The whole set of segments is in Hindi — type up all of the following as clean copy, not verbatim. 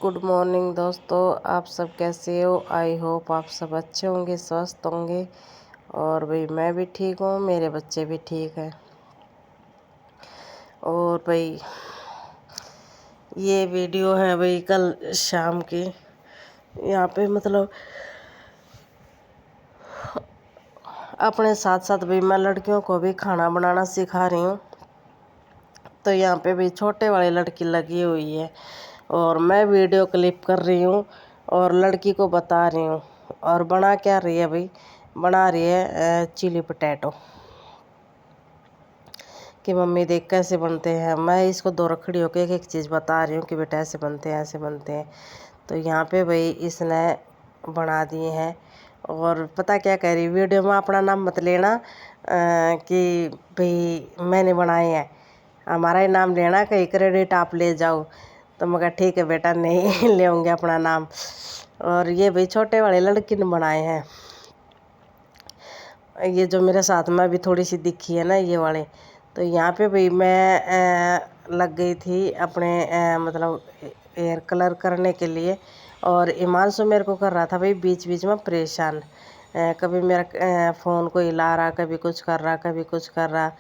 गुड मॉर्निंग दोस्तों, आप सब कैसे हो। आई होप आप सब अच्छे होंगे, स्वस्थ होंगे। और भाई मैं भी ठीक हूँ, मेरे बच्चे भी ठीक हैं। और भाई ये वीडियो है भाई कल शाम की। यहाँ पे मतलब अपने साथ साथ भाई मैं लड़कियों को भी खाना बनाना सिखा रही हूँ। तो यहाँ पे भी छोटे वाली लड़की लगी हुई है और मैं वीडियो क्लिप कर रही हूँ और लड़की को बता रही हूँ। और बना क्या रही है भाई, बना रही है चिली पोटैटो कि मम्मी देख कैसे बनते हैं। मैं इसको दो रखड़ी होकर एक एक चीज़ बता रही हूँ कि बेटा ऐसे बनते हैं ऐसे बनते हैं। तो यहाँ पे भाई इसने बना दिए हैं। और पता क्या कह रही, वीडियो में अपना नाम मत लेना कि भाई मैंने बनाए हैं, हमारा ही नाम लेना, कहीं क्रेडिट आप ले जाओ। तो मैं कहा ठीक है बेटा, नहीं ले होंगे अपना नाम। और ये भाई छोटे वाले लड़की ने बनाए हैं। ये जो मेरे साथ में भी थोड़ी सी दिखी है ना, ये वाले। तो यहाँ पे भाई मैं लग गई थी अपने मतलब हेयर कलर करने के लिए। और हिमांशु मेरे को कर रहा था भाई बीच बीच में परेशान। कभी मेरा फ़ोन को हिला रहा, कभी कुछ कर रहा, कभी कुछ कर रहा।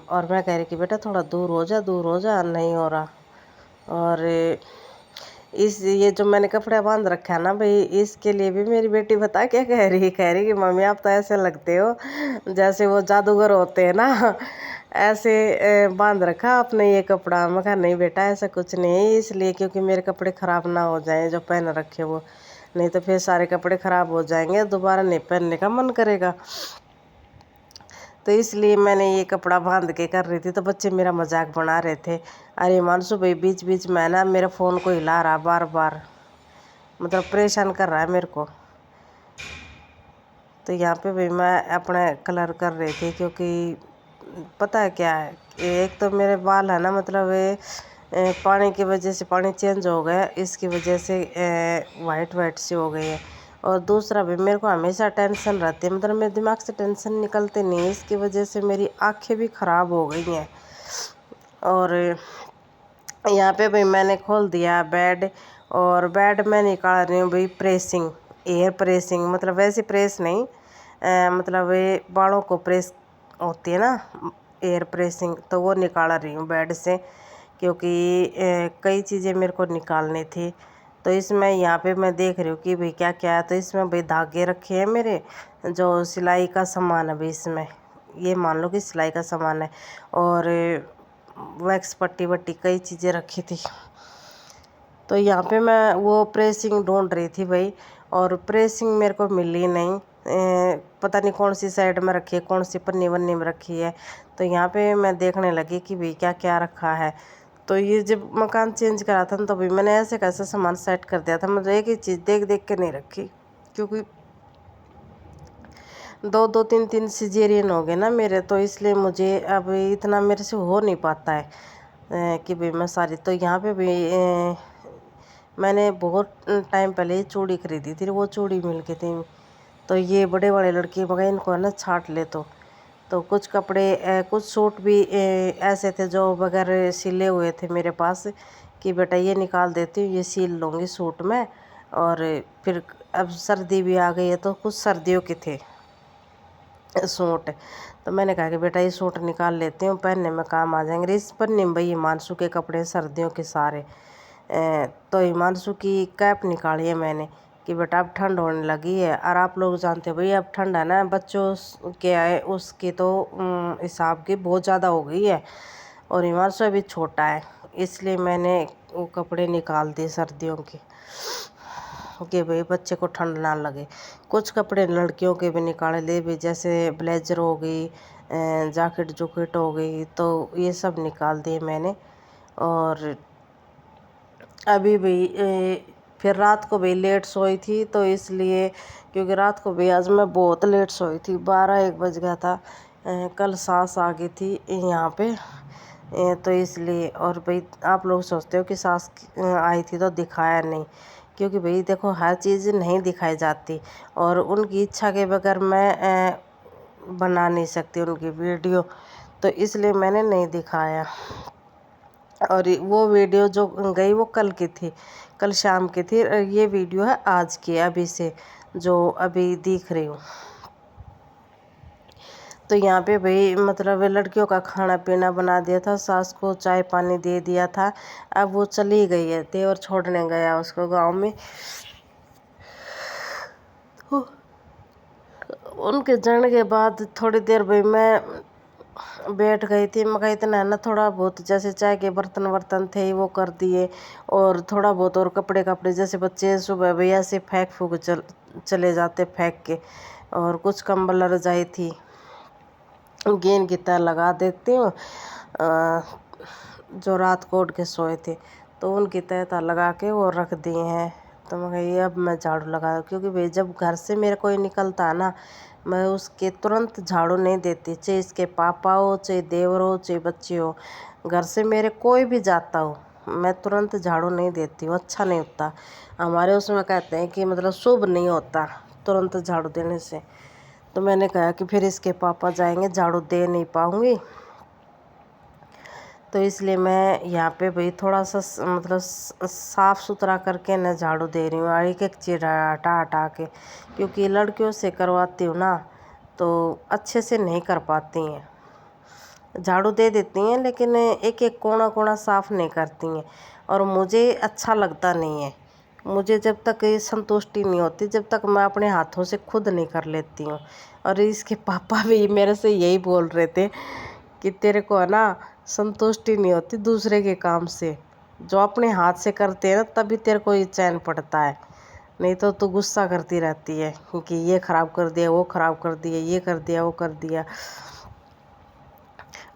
और मैं कह रही कि बेटा थोड़ा दूर हो जा, दूर हो जा, नहीं हो रहा। और इस ये जो मैंने कपड़ा बांध रखा है ना भाई, इसके लिए भी मेरी बेटी बता क्या कह रही कि मम्मी आप तो ऐसे लगते हो जैसे वो जादूगर होते हैं ना, ऐसे बांध रखा आपने ये कपड़ा। मैं कहा नहीं बेटा ऐसा कुछ नहीं है, इसलिए क्योंकि मेरे कपड़े ख़राब ना हो जाएं जो पहन रखे वो, नहीं तो फिर सारे कपड़े ख़राब हो जाएंगे, दोबारा नहीं पहनने का मन करेगा। तो इसलिए मैंने ये कपड़ा बांध के कर रही थी। तो बच्चे मेरा मजाक बना रहे थे, अरे मानसू भाई बीच बीच में ना मेरे फ़ोन को हिला रहा बार बार, मतलब परेशान कर रहा है मेरे को। तो यहाँ पे भाई मैं अपना कलर कर रही थी, क्योंकि पता है क्या है, एक तो मेरे बाल है ना, मतलब पानी की वजह से पानी चेंज हो गया, इसकी वजह से वाइट वाइट सी हो गई है। और दूसरा भी मेरे को हमेशा टेंशन रहती है, मतलब मेरे दिमाग से टेंशन निकलते नहीं, इसकी वजह से मेरी आंखें भी ख़राब हो गई हैं। और यहाँ पे भाई मैंने खोल दिया बेड, और बेड में निकाल रही हूँ भाई प्रेसिंग, एयर प्रेसिंग, मतलब वैसे प्रेस नहीं, मतलब ये बालों को प्रेस होती है ना, एयर प्रेसिंग, तो वो निकाल रही हूँ बेड से, क्योंकि कई चीज़ें मेरे को निकालनी थी। तो इसमें यहाँ पे मैं देख रही हूँ कि भाई क्या क्या है। तो इसमें भाई धागे रखे हैं मेरे, जो सिलाई का सामान है भाई इसमें, ये मान लो कि सिलाई का सामान है। और वैक्स पट्टी वट्टी कई चीज़ें रखी थी। तो यहाँ पे मैं वो प्रेसिंग ढूंढ रही थी भाई, और प्रेसिंग मेरे को मिली नहीं। पता नहीं कौन सी साइड में रखी है, कौन सी पन्नी वन्नी में रखी है। तो यहाँ पे मैं देखने लगी कि भाई क्या क्या रखा है। तो ये जब मकान चेंज करा था ना, तो भाई मैंने ऐसे कैसे सामान सेट कर दिया था, मतलब एक ही चीज़ देख देख के नहीं रखी, क्योंकि दो दो तीन तीन सिजेरियन हो गए ना मेरे, तो इसलिए मुझे अब इतना मेरे से हो नहीं पाता है कि भाई मैं सारी। तो यहाँ पे भी मैंने बहुत टाइम पहले चूड़ी खरीदी थी, वो चूड़ी मिल गई थी। तो ये बड़े वाले लड़के मगर इनको है ना छाट ले। तो कुछ कपड़े कुछ सूट भी ऐसे थे जो बगैर सिले हुए थे मेरे पास, कि बेटा ये निकाल देती हूँ, ये सिल लूँगी सूट में। और फिर अब सर्दी भी आ गई है, तो कुछ सर्दियों के थे सूट। तो मैंने कहा कि बेटा ये सूट निकाल लेती हूँ, पहनने में काम आ जाएंगे। इस पर भाई हिमांशु के कपड़े सर्दियों के सारे। तो हिमांशु की कैप निकाली है मैंने कि बेटा अब ठंड होने लगी है, और आप लोग जानते हो भाई अब ठंड है ना, बच्चों के आए उसकी तो हिसाब की बहुत ज़्यादा हो गई है। और हिमांशु अभी छोटा है, इसलिए मैंने वो कपड़े निकाल दिए सर्दियों के, कि भाई बच्चे को ठंड ना लगे। कुछ कपड़े लड़कियों के भी निकाले ले भी, जैसे ब्लेजर हो गई, जैकेट जुकेट हो गई, तो ये सब निकाल दिए मैंने। और अभी भी फिर रात को भी लेट सोई थी, तो इसलिए, क्योंकि रात को भी आज मैं बहुत लेट सोई थी, 12-1 बज गया था। कल सास आ गई थी यहाँ पे, तो इसलिए। और भाई आप लोग सोचते हो कि सास आई थी तो दिखाया नहीं, क्योंकि भाई देखो हर चीज़ नहीं दिखाई जाती, और उनकी इच्छा के बगैर मैं बना नहीं सकती उनकी वीडियो, तो इसलिए मैंने नहीं दिखाया। और वो वीडियो जो गई वो कल की थी, कल शाम की थी। ये वीडियो है आज की, अभी से जो अभी दिख रही हूँ। तो यहाँ पे भाई मतलब लड़कियों का खाना पीना बना दिया था, सास को चाय पानी दे दिया था। अब वो चली गई है, देवर छोड़ने गया उसको गांव में। उनके जाने के बाद थोड़ी देर भाई मैं बैठ गई थी। मैं इतना है ना, थोड़ा बहुत जैसे चाय के बर्तन वर्तन थे वो कर दिए, और थोड़ा बहुत और कपड़े कपड़े जैसे बच्चे सुबह भैया से फेंक फूक चले जाते फेंक के, और कुछ कंबल रजाई थी गेंद की तरह लगा देती हूँ। जो रात को उठ के सोए थे तो उनकी तह लगा के वो रख दिए हैं। तो मैं कही अब मैं झाड़ू लगा, क्योंकि भाई जब घर से मेरे कोई निकलता है ना, मैं उसके तुरंत झाड़ू नहीं देती, चाहे इसके पापा हो, चाहे देवर हो, चाहे बच्चे हो। घर से मेरे कोई भी जाता हो, मैं तुरंत झाड़ू नहीं देती हूँ, अच्छा नहीं होता। हमारे उसमें कहते हैं कि मतलब शुभ नहीं होता तुरंत झाड़ू देने से। तो मैंने कहा कि फिर इसके पापा जाएंगे, झाड़ू दे नहीं पाऊँगी, तो इसलिए मैं यहाँ पे भाई थोड़ा सा मतलब साफ़ सुथरा करके ना झाड़ू दे रही हूँ, एक एक चीज़ हटा हटा के, क्योंकि लड़कियों से करवाती हूँ ना तो अच्छे से नहीं कर पाती हैं। झाड़ू दे देती हैं लेकिन एक एक कोना कोना साफ़ नहीं करती हैं, और मुझे अच्छा लगता नहीं है। मुझे जब तक ये संतुष्टि नहीं होती जब तक मैं अपने हाथों से खुद नहीं कर लेती हूँ। और इसके पापा भी मेरे से यही बोल रहे थे कि तेरे को है ना संतुष्टि नहीं होती दूसरे के काम से, जो अपने हाथ से करते हैं ना तभी तेरे को ये चैन पड़ता है, नहीं तो तू गुस्सा करती रहती है क्योंकि ये ख़राब कर दिया, वो ख़राब कर दिया, ये कर दिया, वो कर दिया।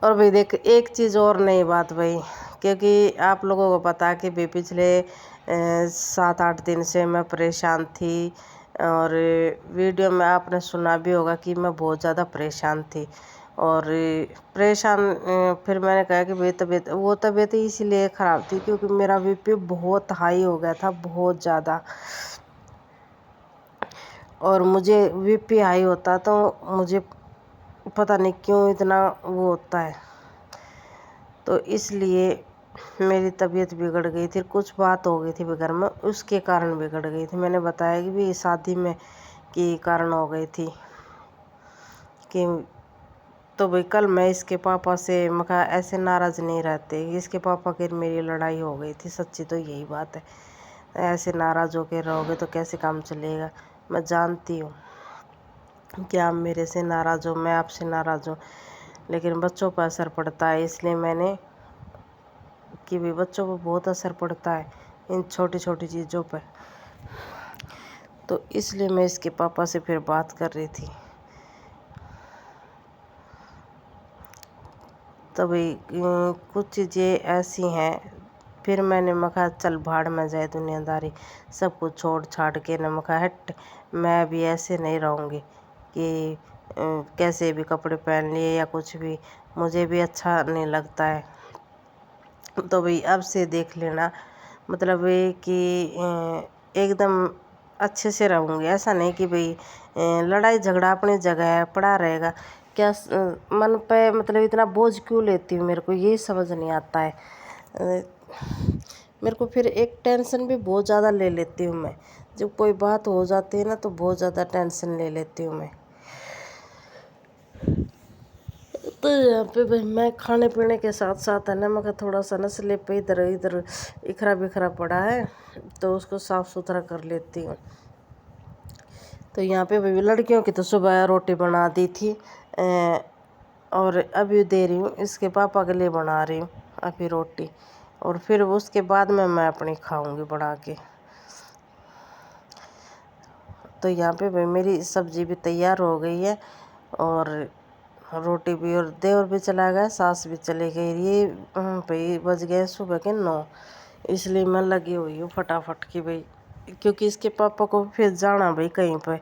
और भाई देख एक चीज़ और नई बात भाई, क्योंकि आप लोगों को पता है कि भाई पिछले 7-8 दिन से मैं परेशान थी, और वीडियो में आपने सुना भी होगा कि मैं बहुत ज़्यादा परेशान थी। और परेशान फिर मैंने कहा कि भाई तबीयत इसीलिए ख़राब थी क्योंकि मेरा बीपी बहुत हाई हो गया था, बहुत ज़्यादा। और मुझे बीपी हाई होता तो मुझे पता नहीं क्यों इतना वो होता है, तो इसलिए मेरी तबीयत बिगड़ गई थी। कुछ बात हो गई थी घर में, उसके कारण बिगड़ गई थी। मैंने बताया कि भी शादी में के कारण हो गई थी कि तो भाई कल मैं इसके पापा से मका ऐसे नाराज़ नहीं रहते, इसके पापा की मेरी लड़ाई हो गई थी, सच्ची तो यही बात है। ऐसे नाराज़ होकर रहोगे तो कैसे काम चलेगा। मैं जानती हूँ कि आप मेरे से नाराज़ हो, मैं आपसे नाराज़ हूँ, लेकिन बच्चों पर असर पड़ता है, इसलिए मैंने कि भी बच्चों पर बहुत असर पड़ता है इन छोटी छोटी चीज़ों पर। तो इसलिए मैं इसके पापा से फिर बात कर रही थी। तो भाई कुछ चीज़ें ऐसी हैं, फिर मैंने मखा चल भाड़ में जाए दुनियादारी, सब कुछ छोड़ छाड़ के न मखा हट, मैं अभी ऐसे नहीं रहूँगी कि कैसे भी कपड़े पहन लिए या कुछ भी, मुझे भी अच्छा नहीं लगता है। तो भाई अब से देख लेना, मतलब ये कि एकदम अच्छे से रहूँगी, ऐसा नहीं कि भाई लड़ाई झगड़ा अपनी जगह है पड़ा रहेगा। क्या मन पे मतलब इतना बोझ क्यों लेती हूँ, मेरे को ये समझ नहीं आता है। मेरे को फिर एक टेंशन भी बहुत ज़्यादा ले लेती हूँ मैं, जब कोई बात हो जाती है ना तो बहुत ज़्यादा टेंशन ले लेती हूँ मैं। तो यहाँ पे भाई मैं खाने पीने के साथ साथ है ना, मगर थोड़ा सा ना स्लिप पे इधर इधर इखरा बिखरा पड़ा है, तो उसको साफ़ सुथरा कर लेती हूँ। तो यहाँ पे भाई लड़कियों की तो सुबह रोटी बना दी थी, और अभी दे रही हूँ, इसके पापा के लिए बना रही हूँ अभी रोटी, और फिर उसके बाद में मैं अपनी खाऊंगी बना के। तो यहाँ पे भाई मेरी सब्ज़ी भी तैयार हो गई है, और रोटी भी, और देवर भी चला गया, सास भी चली गई। ये भाई बज गए सुबह के 9, इसलिए मैं लगी हुई हूँ फटाफट की भाई, क्योंकि इसके पापा को फिर जाना भाई कहीं पे,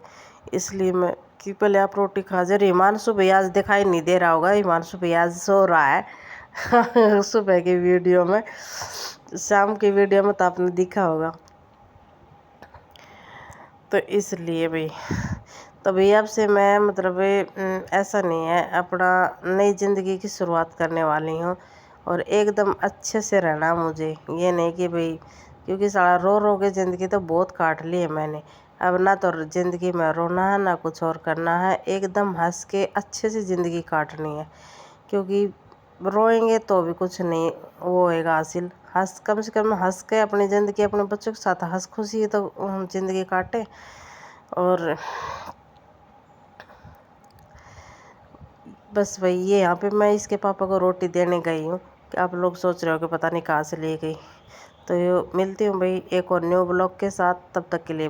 इसलिए मैं कि पहले आप रोटी खा जा। हिमांशु भैया आज दिखाई नहीं दे रहा होगा, हिमांशु भैया आज सो रहा है सुबह की वीडियो में, शाम की वीडियो में तो आपने देखा होगा। तो इसलिए भाई तो भैया अब से मैं मतलब ऐसा नहीं है, अपना नई ज़िंदगी की शुरुआत करने वाली हूँ, और एकदम अच्छे से रहना मुझे। ये नहीं कि भाई, क्योंकि साला रो रो के ज़िंदगी तो बहुत काट ली है मैंने। अब ना तो ज़िंदगी में रोना है ना कुछ और करना है, एकदम हंस के अच्छे से ज़िंदगी काटनी है। क्योंकि रोएंगे तो भी कुछ नहीं वो होएगा हासिल। हंस कम से कम हंस के अपनी ज़िंदगी अपने बच्चों के साथ हंस खुशी तो ज़िंदगी काटे। और बस वही, ये यहाँ पे मैं इसके पापा को रोटी देने गई हूँ। आप लोग सोच रहे हो कि पता नहीं कहाँ से ले गई। तो मिलती हूँ भाई एक और न्यू ब्लॉग के साथ, तब तक के लिए।